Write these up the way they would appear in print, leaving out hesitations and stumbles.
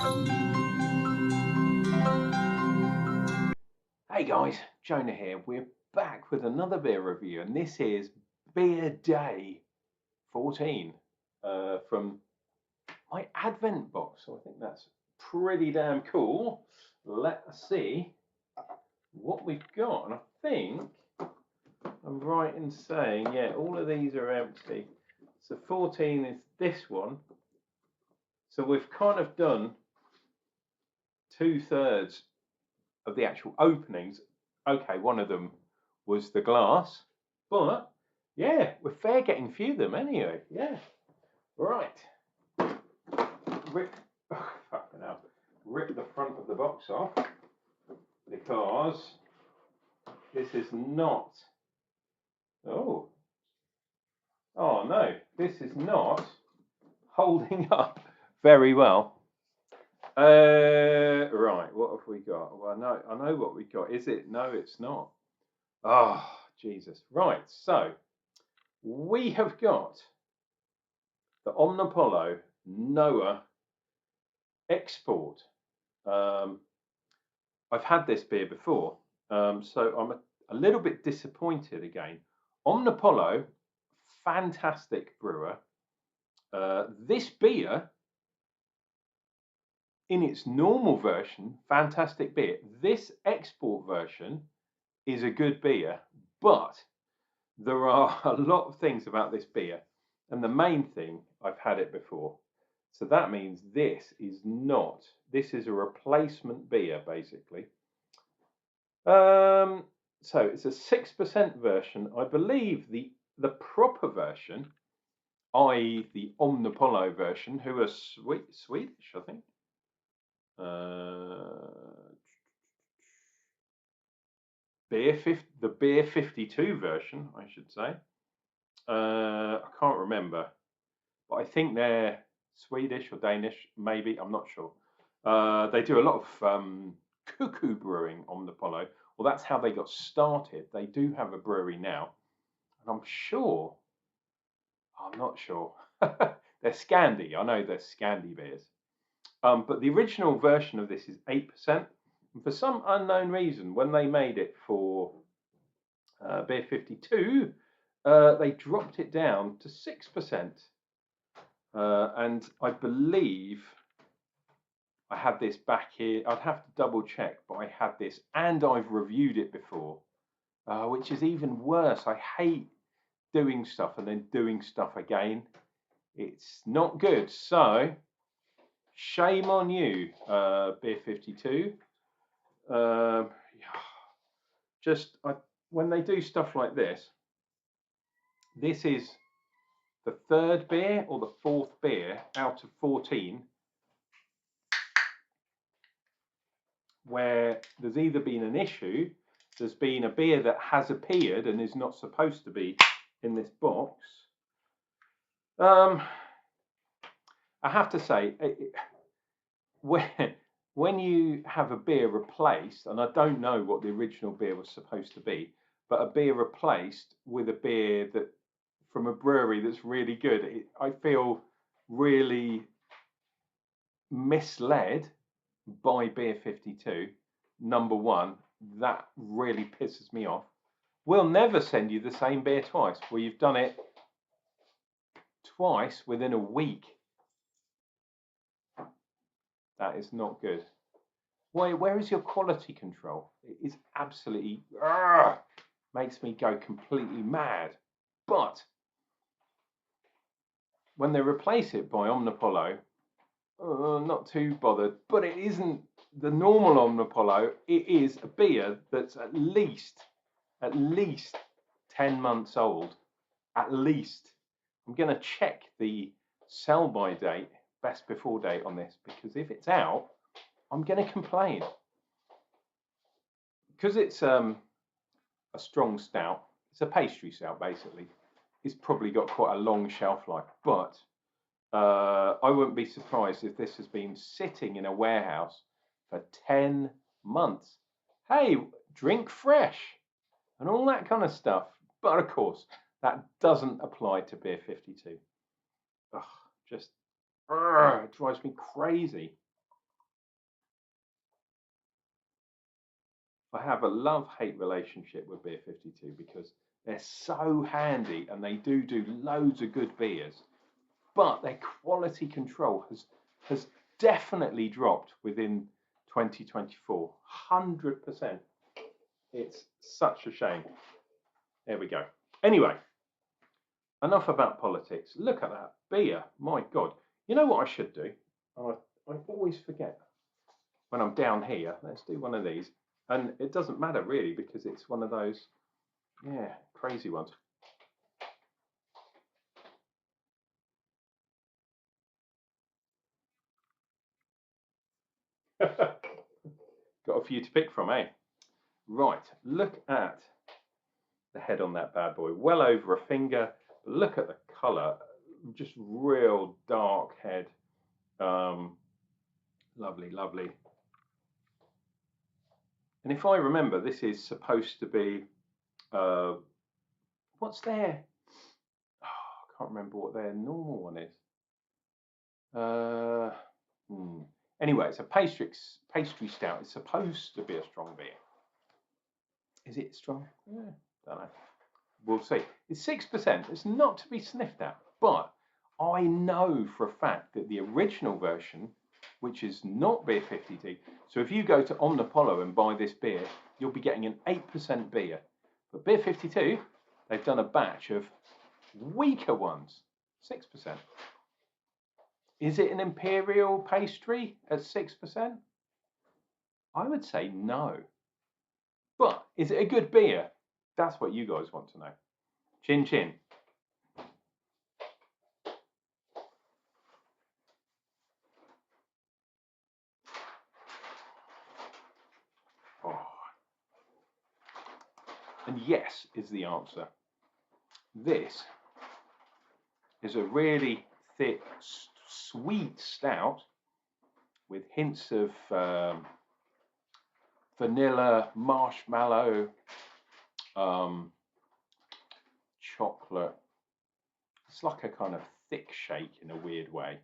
Hey guys, Jonah here. We're back with another beer review, and this is Beer Day 14 from my Advent box. So I think that's pretty damn cool. Let's see what we've got. And I think I'm right in saying, yeah, all of these are empty. So 14 is this one. So we've kind of done 2/3 of the actual openings. Okay, one of them was the glass, but yeah, we're fair getting through them anyway. Yeah, right. Rip, oh, fucking hell. Rip the front of the box off because this is not. Oh, oh no, this is not holding up very well. Right, what have we got? Well, I know what we got. Is it? No, it's not. Oh, Jesus. Right, so we have got the Omnipollo Noah Export. I've had this beer before, so I'm a little bit disappointed again. Omnipollo, fantastic brewer. This beer, in its normal version, fantastic beer. This export version is a good beer, but there are a lot of things about this beer, and the main thing, I've had it before. So that means this is a replacement beer, basically. So it's a 6% version. I believe the proper version, i.e. the Omnipollo version, who are Swedish, I think. The Beer52 version, I should say. I can't remember, but I think they're Swedish or Danish, maybe. I'm not sure. They do a lot of cuckoo brewing on the Omnipollo. Well, that's how they got started. They do have a brewery now, and I'm not sure. They're Scandi. I know they're Scandi beers. But the original version of this is 8%. And for some unknown reason, when they made it for Beer52, they dropped it down to 6%. And I believe I had this back here. I'd have to double check, but I had this and I've reviewed it before, which is even worse. I hate doing stuff and then doing stuff again. It's not good. So shame on you, Beer52. When they do stuff like this is the third beer or the fourth beer out of 14 where there's either been an issue, there's been a beer that has appeared and is not supposed to be in this box. I have to say, when you have a beer replaced, and I don't know what the original beer was supposed to be, but a beer replaced with a beer that from a brewery that's really good, I feel really misled by Beer52. Number one, that really pisses me off. We'll never send you the same beer twice. Well, you've done it twice within a week. That is not good. Where is your quality control? It is absolutely makes me go completely mad. But when they replace it by Omnipollo, not too bothered. But it isn't the normal Omnipollo. It is a beer that's at least 10 months old. At least. I'm going to check the sell-by date, best before date on this, because if it's out, I'm going to complain. Because it's a strong stout, it's a pastry stout basically, it's probably got quite a long shelf life, but I wouldn't be surprised if this has been sitting in a warehouse for 10 months. Hey, drink fresh and all that kind of stuff. But of course, that doesn't apply to Beer52. Ugh, just it drives me crazy. I have a love-hate relationship with Beer52 because they're so handy and they do loads of good beers, but their quality control has definitely dropped within 2024, 100%. It's such a shame. There we go. Anyway, enough about politics. Look at that beer. My God. You know what I should do? I always forget when I'm down here. Let's do one of these. And it doesn't matter really because it's one of those, yeah, crazy ones. Got a few to pick from, eh? Right, look at the head on that bad boy. Well over a finger. Look at the colour. Just real dark head. Lovely, lovely. And if I remember, this is supposed to be, what's their, oh, I can't remember what their normal one is. Anyway, it's a pastry stout. It's supposed to be a strong beer. Is it strong? Yeah, don't know. We'll see. It's 6%. It's not to be sniffed at, but I know for a fact that the original version, which is not Beer52, so if you go to Omnipollo and buy this beer, you'll be getting an 8% beer. But Beer52, they've done a batch of weaker ones, 6%. Is it an imperial pastry at 6%? I would say no. But is it a good beer? That's what you guys want to know. Chin chin. Oh. And yes is the answer. This is a really thick, sweet stout with hints of vanilla, marshmallow, chocolate. It's like a kind of thick shake in a weird way.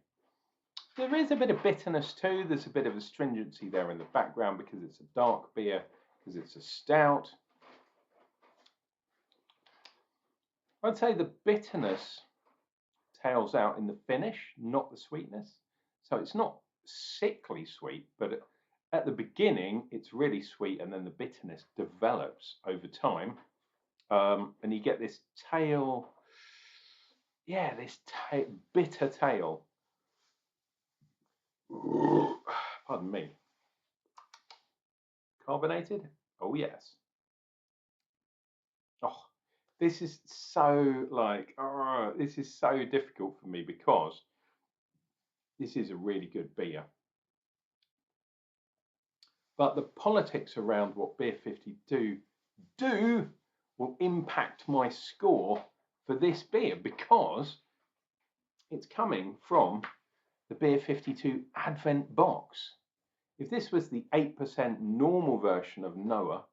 There is a bit of bitterness too. There's a bit of astringency there in the background because it's a dark beer, because it's a stout. I'd say the bitterness tails out in the finish, not the sweetness. So it's not sickly sweet, but at the beginning it's really sweet, and then the bitterness develops over time, and you get this tail. Yeah, this bitter tail. Pardon me. Carbonated? Oh yes. Oh, this is so like, this is so difficult for me because this is a really good beer. But the politics around what Beer52 do will impact my score for this beer because it's coming from the Beer52 Advent box. If this was the 8% normal version of Noah,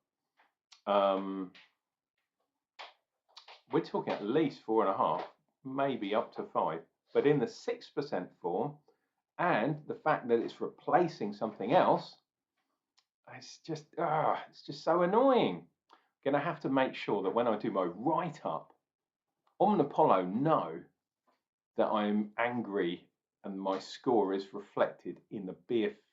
we're talking at least 4.5, maybe up to 5. But in the 6% form, and the fact that it's replacing something else, it's just so annoying. I'm going to have to make sure that when I do my write-up, Omnipollo know that I'm angry and my score is reflected in the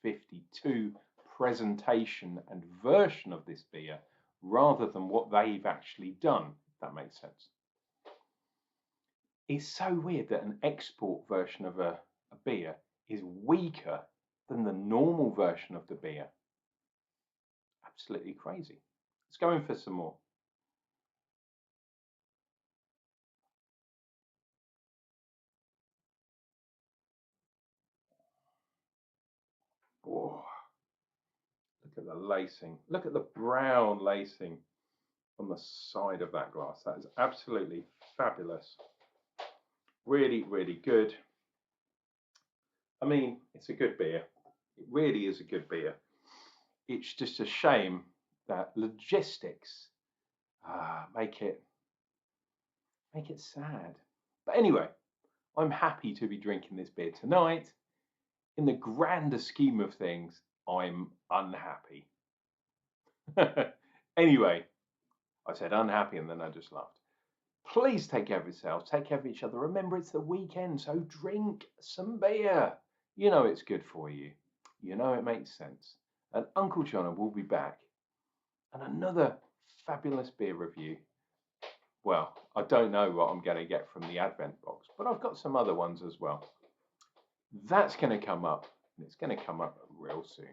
Beer52 presentation and version of this beer rather than what they've actually done, if that makes sense. It's so weird that an export version of a beer is weaker than the normal version of the beer. Absolutely crazy. Let's go in for some more. Oh, look at the lacing. Look at the brown lacing on the side of that glass. That is absolutely fabulous. Really, really good. I mean, it's a good beer. It really is a good beer. It's just a shame that logistics make it sad. But anyway, I'm happy to be drinking this beer tonight. In the grander scheme of things, I'm unhappy. Anyway, I said unhappy and then I just laughed. Please take care of yourselves, take care of each other. Remember, it's the weekend, so drink some beer. You know it's good for you. You know it makes sense. And Unclejona will be back. And another fabulous beer review. Well, I don't know what I'm going to get from the Advent box, but I've got some other ones as well. That's going to come up, and it's going to come up real soon.